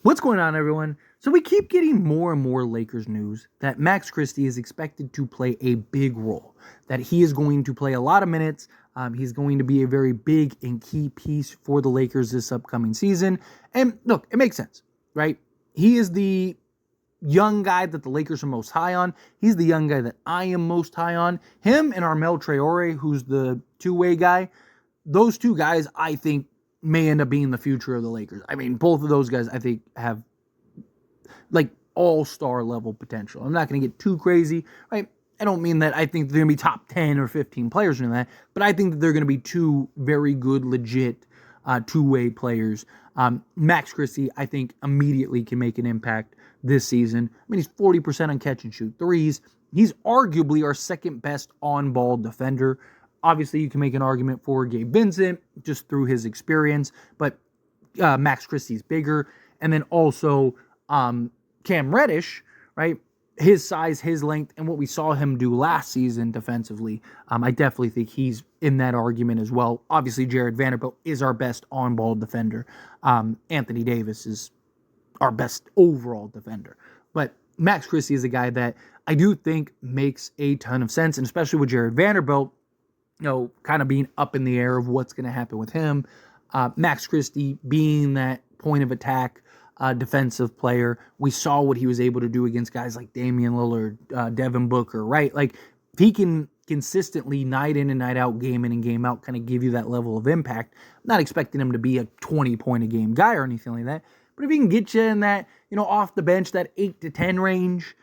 What's going on, everyone? So we keep getting more and more Lakers news that Max Christie is expected to play a big role, that he is going to play a lot of minutes. He's going to be a very big and key piece for the Lakers this upcoming season. And look, it makes sense, right? He is the young guy that the Lakers are most high on. He's the young guy that I am most high on. Him and Armel Traore, who's the two-way guy, those two guys, I think, may end up being the future of the Lakers. I mean, both of those guys, I think, have like all-star level potential. I'm not going to get too crazy, right? I don't mean that I think they're going to be top 10 or 15 players in that, but I think that they're going to be two very good, legit two-way players. Max Christie, I think, immediately can make an impact this season. I mean, he's 40% on catch-and-shoot threes. He's arguably our second-best on-ball defender. Obviously, you can make an argument for Gabe Vincent just through his experience, but Max Christie's bigger. And then also Cam Reddish, right? His size, his length, and what we saw him do last season defensively, I definitely think he's in that argument as well. Obviously, Jared Vanderbilt is our best on-ball defender. Anthony Davis is our best overall defender. But Max Christie is a guy that I do think makes a ton of sense, and especially with Jared Vanderbilt, kind of being up in the air of what's going to happen with him. Max Christie being that point of attack defensive player. We saw what he was able to do against guys like Damian Lillard, Devin Booker, right? Like, if he can consistently night in and night out, game in and game out, kind of give you that level of impact, I'm not expecting him to be a 20-point-a-game guy or anything like that, but if he can get you in that, off the bench, that 8 to 10 range,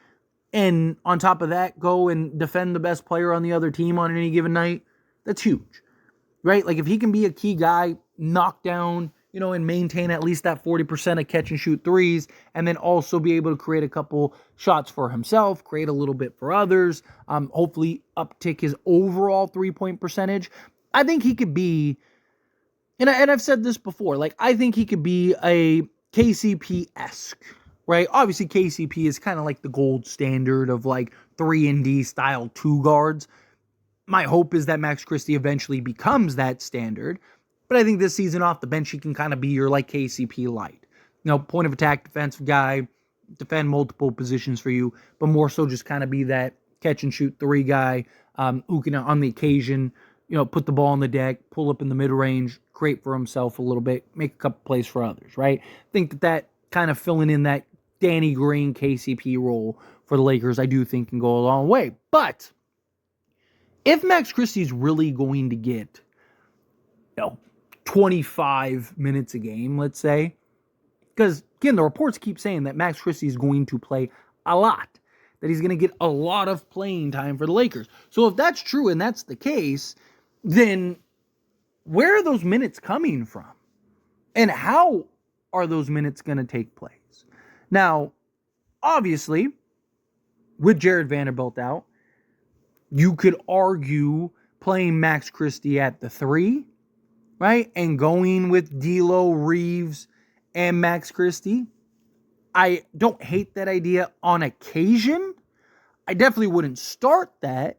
and on top of that, go and defend the best player on the other team on any given night, that's huge, right? Like, if he can be a key guy, knock down, and maintain at least that 40% of catch and shoot threes, and then also be able to create a couple shots for himself, create a little bit for others, hopefully uptick his overall three-point percentage. I think he could be, and I've said this before, like, I think he could be a KCP-esque, right? Obviously, KCP is kind of like the gold standard of like 3-and-D style two guards. My hope is that Max Christie eventually becomes that standard. But I think this season off the bench, he can kind of be your like KCP light. Point of attack defensive guy, defend multiple positions for you, but more so just kind of be that catch and shoot three guy who can on the occasion, put the ball on the deck, pull up in the mid-range, create for himself a little bit, make a couple plays for others, right? I think that kind of filling in that Danny Green KCP role for the Lakers, I do think can go a long way. But if Max Christie is really going to get, 25 minutes a game, let's say, because, again, the reports keep saying that Max Christie is going to play a lot, that he's going to get a lot of playing time for the Lakers. So if that's true and that's the case, then where are those minutes coming from? And how are those minutes going to take place? Now, obviously, with Jared Vanderbilt out, you could argue playing Max Christie at the 3, right? And going with D'Lo, Reeves, and Max Christie. I don't hate that idea on occasion. I definitely wouldn't start that.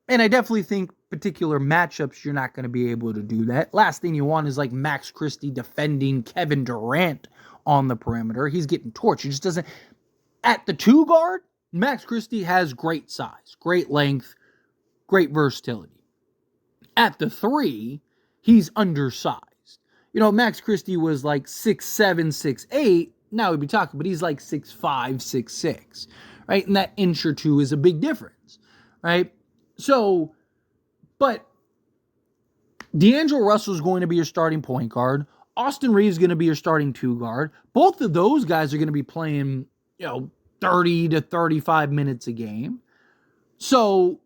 And I definitely think particular matchups, you're not going to be able to do that. Last thing you want is like Max Christie defending Kevin Durant on the perimeter. He's getting torched. He just doesn't. At the 2 guard, Max Christie has great size, great length, great versatility. At the 3, he's undersized. Max Christie was like 6'7", 6'8". Now we'd be talking, but he's like 6'5", 6'6", right? And that inch or two is a big difference, right? So, but D'Angelo Russell is going to be your starting point guard. Austin Reeves is going to be your starting 2 guard. Both of those guys are going to be playing, 30 to 35 minutes a game. So,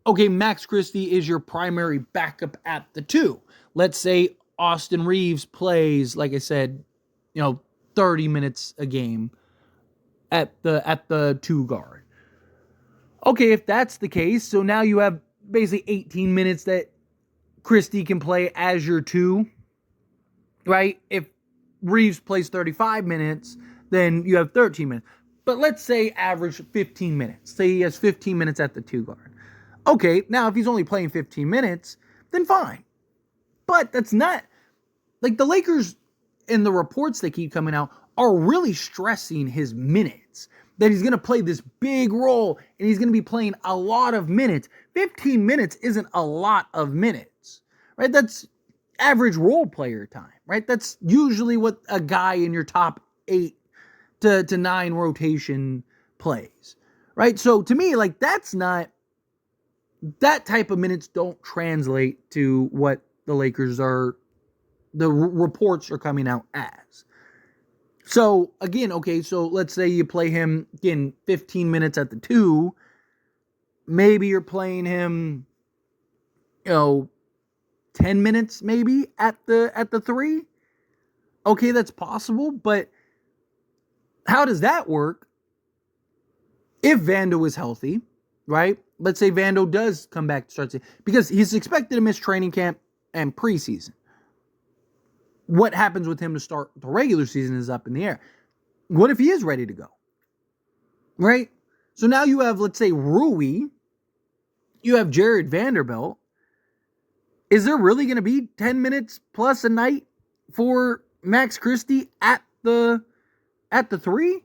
okay, Max Christie is your primary backup at the 2. Let's say Austin Reeves plays, like I said, 30 minutes a game at the 2 guard. Okay, if that's the case, so now you have basically 18 minutes that Christie can play as your 2, right? If Reeves plays 35 minutes, then you have 13 minutes. But let's say average 15 minutes. Say he has 15 minutes at the 2 guard. Okay, now if he's only playing 15 minutes, then fine. But that's not, like, the Lakers, in the reports that keep coming out, are really stressing his minutes. That he's going to play this big role and he's going to be playing a lot of minutes. 15 minutes isn't a lot of minutes, right? That's average role player time, right? That's usually what a guy in your top 8 to 9 rotation plays, right? So to me, like, that's not, that type of minutes don't translate to what the Lakers are, the reports are coming out as. So, again, okay, so let's say you play him, again, 15 minutes at the 2. Maybe you're playing him, 10 minutes maybe at the 3. Okay, that's possible, but how does that work if Vando is healthy, right? Let's say Vando does come back to start, because he's expected to miss training camp and preseason. What happens with him to start the regular season is up in the air. What if he is ready to go? Right? So now you have, let's say, Rui. You have Jared Vanderbilt. Is there really going to be 10 minutes plus a night for Max Christie at the 3?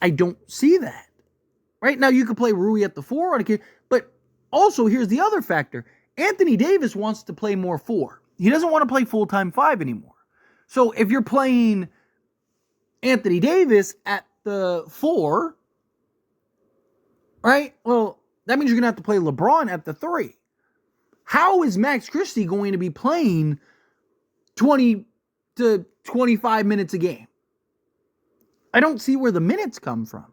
I don't see that. Right? Now you could play Rui at the 4 on occasion, but also here's the other factor. Anthony Davis wants to play more 4. He doesn't want to play full-time 5 anymore. So if you're playing Anthony Davis at the 4, right? Well, that means you're going to have to play LeBron at the 3. How is Max Christie going to be playing 20 to 25 minutes a game? I don't see where the minutes come from.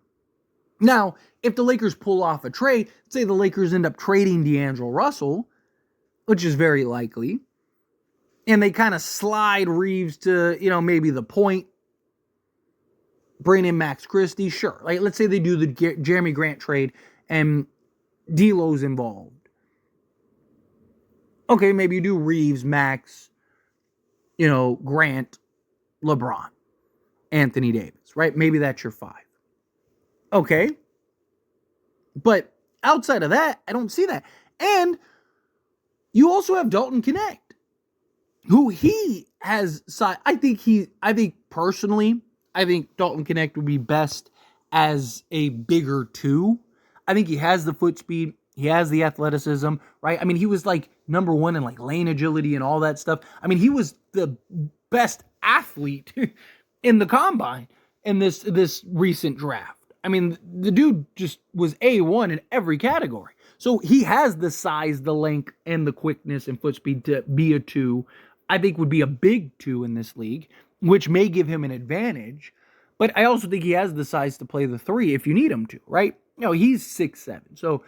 Now, if the Lakers pull off a trade, say the Lakers end up trading D'Angelo Russell, which is very likely, and they kind of slide Reeves to, maybe the point, bring in Max Christie, sure. Like, let's say they do the Jeremy Grant trade and D'Lo's involved. Okay, maybe you do Reeves, Max, Grant, LeBron, Anthony Davis, right? Maybe that's your 5. Okay. But outside of that, I don't see that. And you also have Dalton Connect, who he has, I think personally, Dalton Connect would be best as a bigger 2. I think he has the foot speed. He has the athleticism, right? I mean, he was like number 1 in like lane agility and all that stuff. I mean, he was the best athlete in the combine in this recent draft. I mean, the dude just was A1 in every category. So he has the size, the length, and the quickness and foot speed to be a 2. I think would be a big 2 in this league, which may give him an advantage. But I also think he has the size to play the 3 if you need him to, right? He's 6'7". So,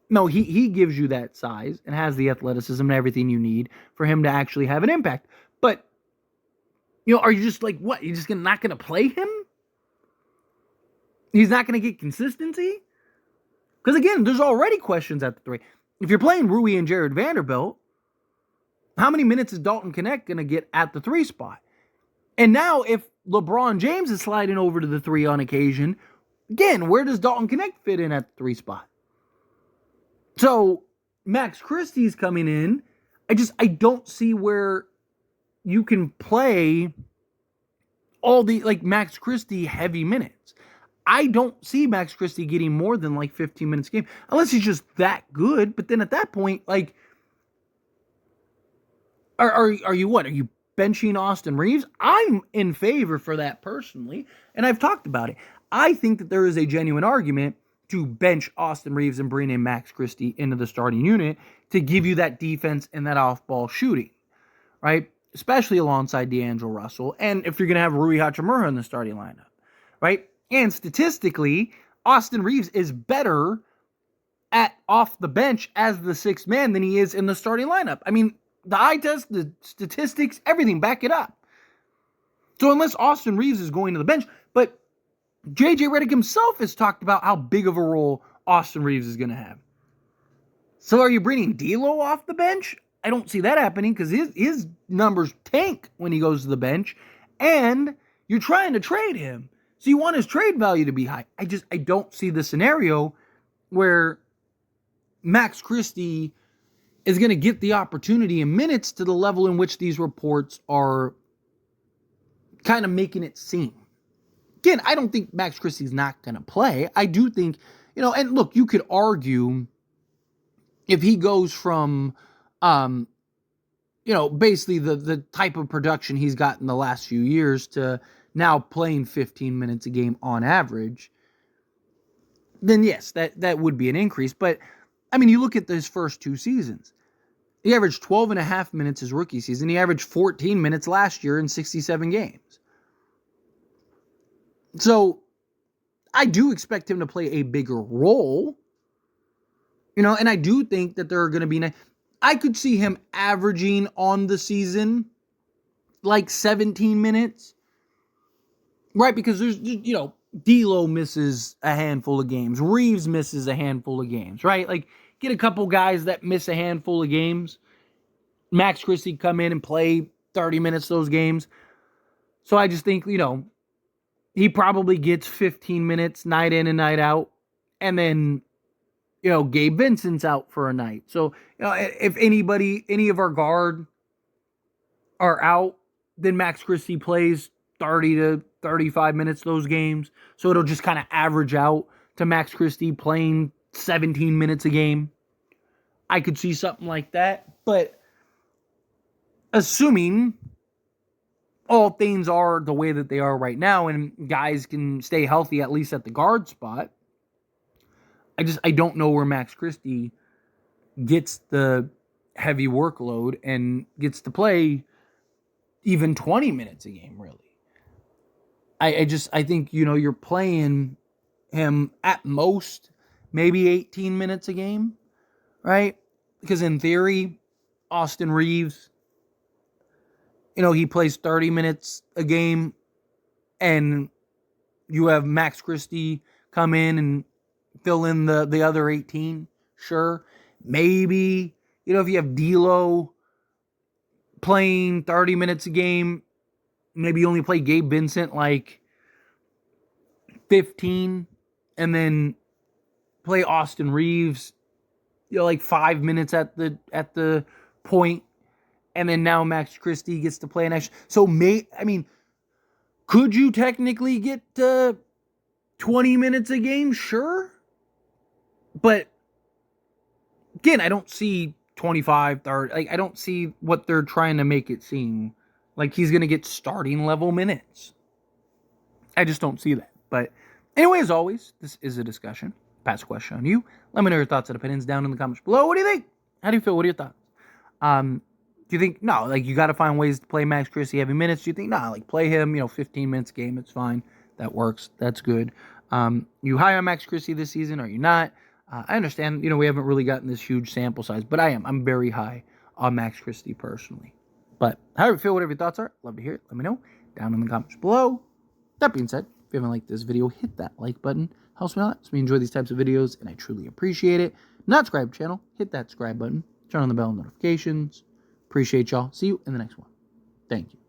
no, he gives you that size and has the athleticism and everything you need for him to actually have an impact. But, are you just like, what? You're just not going to play him? He's not going to get consistency? Because, again, there's already questions at the 3. If you're playing Rui and Jared Vanderbilt, how many minutes is Dalton Connect going to get at the 3 spot? And now if LeBron James is sliding over to the 3 on occasion, again, where does Dalton Connect fit in at the 3 spot? So Max Christie's coming in. I don't see where you can play all the Max Christie heavy minutes. I don't see Max Christie getting more than 15 minutes a game unless he's just that good. But then at that point, are you what? Are you benching Austin Reeves? I'm in favor for that personally, and I've talked about it. I think that there is a genuine argument to bench Austin Reeves and bring in Max Christie into the starting unit to give you that defense and that off-ball shooting, right? Especially alongside D'Angelo Russell, and if you're going to have Rui Hachimura in the starting lineup, right? And statistically, Austin Reeves is better at off the bench as the 6th man than he is in the starting lineup. I mean, the eye test, the statistics, everything back it up. So unless Austin Reeves is going to the bench, but JJ Redick himself has talked about how big of a role Austin Reeves is going to have. So are you bringing D'Lo off the bench? I don't see that happening because his numbers tank when he goes to the bench, and you're trying to trade him. So you want his trade value to be high. I don't see the scenario where Max Christie is going to get the opportunity in minutes to the level in which these reports are kind of making it seem. Again, I don't think Max Christie's not going to play. I do think, and look, you could argue if he goes from, basically the type of production he's got in the last few years to now playing 15 minutes a game on average, then yes, that would be an increase. But, I mean, you look at his first 2 seasons. He averaged 12 and a half minutes his rookie season. He averaged 14 minutes last year in 67 games. So, I do expect him to play a bigger role. And I do think that there are going to be... I could see him averaging on the season like 17 minutes. Right? Because there's, D'Lo misses a handful of games. Reeves misses a handful of games. Right? Like, get a couple guys that miss a handful of games. Max Christie come in and play 30 minutes those games. So I just think, he probably gets 15 minutes night in and night out. And then, Gabe Vincent's out for a night. So, if any of our guard are out, then Max Christie plays 30 to 35 minutes those games. So it'll just kind of average out to Max Christie playing 17 minutes a game. I could see something like that. But assuming all things are the way that they are right now and guys can stay healthy at least at the guard spot, I don't know where Max Christie gets the heavy workload and gets to play even 20 minutes a game, really. I think, you're playing him at most maybe 18 minutes a game, right? Because in theory, Austin Reeves, he plays 30 minutes a game, and you have Max Christie come in and fill in the other 18. Sure. Maybe, if you have D'Lo playing 30 minutes a game, maybe you only play Gabe Vincent like 15, and then play Austin Reeves, like 5 minutes at the point, and then now Max Christie gets to play an extra. So could you technically get 20 minutes a game? Sure. But again, I don't see 25, 30. Like, I don't see what they're trying to make it seem like he's going to get starting level minutes. I just don't see that. But anyway, as always, this is a discussion. Pass a question on you. Let me know your thoughts and opinions down in the comments below. What do you think? How do you feel? What are your thoughts? Do you think, no, like, you got to find ways to play Max Christie heavy minutes? Do you think, no, like, play him, 15 minutes a game. It's fine. That works. That's good. You high on Max Christie this season? Are you not? I understand, we haven't really gotten this huge sample size, but I'm very high on Max Christie personally. But however you feel, whatever your thoughts are, love to hear it. Let me know down in the comments below. That being said, if you haven't liked this video, hit that like button. Helps me a lot. So we enjoy these types of videos, and I truly appreciate it. Not subscribe to the channel, hit that subscribe button. Turn on the bell notifications. Appreciate y'all. See you in the next one. Thank you.